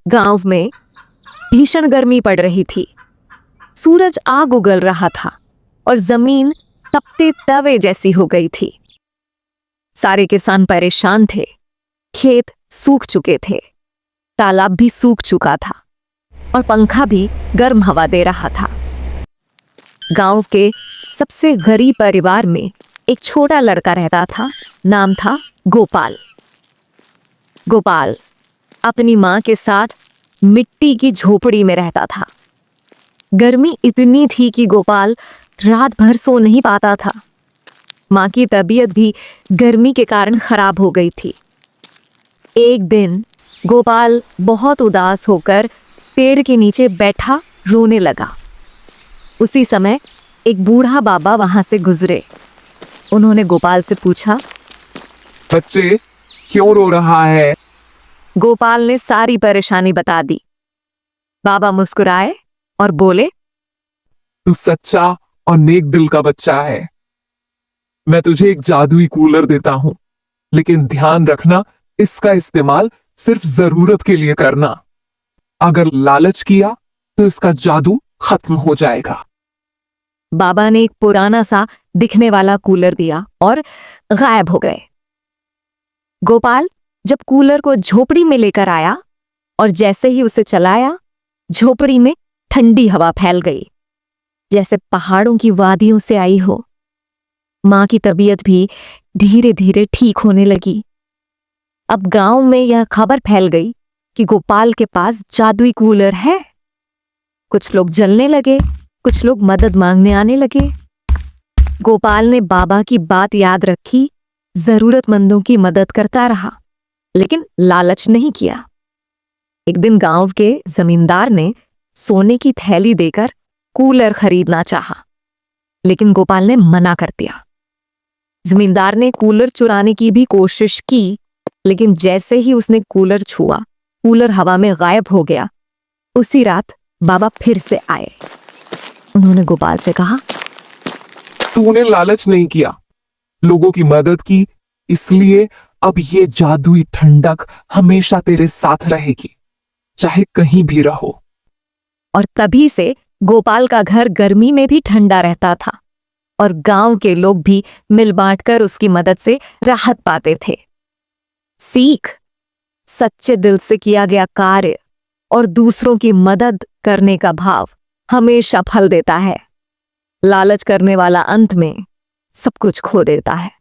गांव में भीषण गर्मी पड़ रही थी। सूरज आग उगल रहा था और जमीन तपते तवे जैसी हो गई थी। सारे किसान परेशान थे। खेत सूख चुके थे, तालाब भी सूख चुका था और पंखा भी गर्म हवा दे रहा था। गांव के सबसे गरीब परिवार में एक छोटा लड़का रहता था। नाम था गोपाल। गोपाल अपनी माँ के साथ मिट्टी की झोपड़ी में रहता था। गर्मी इतनी थी कि गोपाल रात भर सो नहीं पाता था। माँ की तबीयत भी गर्मी के कारण खराब हो गई थी। एक दिन गोपाल बहुत उदास होकर पेड़ के नीचे बैठा रोने लगा। उसी समय एक बूढ़ा बाबा वहां से गुजरे। उन्होंने गोपाल से पूछा, बच्चे क्यों रो रहा है? गोपाल ने सारी परेशानी बता दी। बाबा मुस्कुराए और बोले, तू सच्चा और नेक दिल का बच्चा है। मैं तुझे एक जादुई कूलर देता हूं, लेकिन ध्यान रखना इसका इस्तेमाल सिर्फ जरूरत के लिए करना। अगर लालच किया तो इसका जादू खत्म हो जाएगा। बाबा ने एक पुराना सा दिखने वाला कूलर दिया और गायब हो गए। गोपाल जब कूलर को झोपड़ी में लेकर आया और जैसे ही उसे चलाया, झोपड़ी में ठंडी हवा फैल गई, जैसे पहाड़ों की वादियों से आई हो। माँ की तबीयत भी धीरे धीरे ठीक होने लगी। अब गांव में यह खबर फैल गई कि गोपाल के पास जादुई कूलर है। कुछ लोग जलने लगे, कुछ लोग मदद मांगने आने लगे। गोपाल ने बाबा की बात याद रखी, जरूरतमंदों की मदद करता रहा, लेकिन लालच नहीं किया। एक दिन गांव के जमींदार ने सोने की थैली देकर कूलर खरीदना चाहा, लेकिन गोपाल ने मना कर दिया। जमींदार ने कूलर चुराने की भी कोशिश की, लेकिन जैसे ही उसने कूलर छुआ, कूलर हवा में गायब हो गया। उसी रात बाबा फिर से आए। उन्होंने गोपाल से कहा, तूने लालच नहीं किया, लोगों की मदद की, इसलिए अब ये जादुई ठंडक हमेशा तेरे साथ रहेगी, चाहे कहीं भी रहो। और तभी से गोपाल का घर गर्मी में भी ठंडा रहता था और गांव के लोग भी मिल बांटकर उसकी मदद से राहत पाते थे। सीख: सच्चे दिल से किया गया कार्य और दूसरों की मदद करने का भाव हमेशा फल देता है। लालच करने वाला अंत में सब कुछ खो देता है।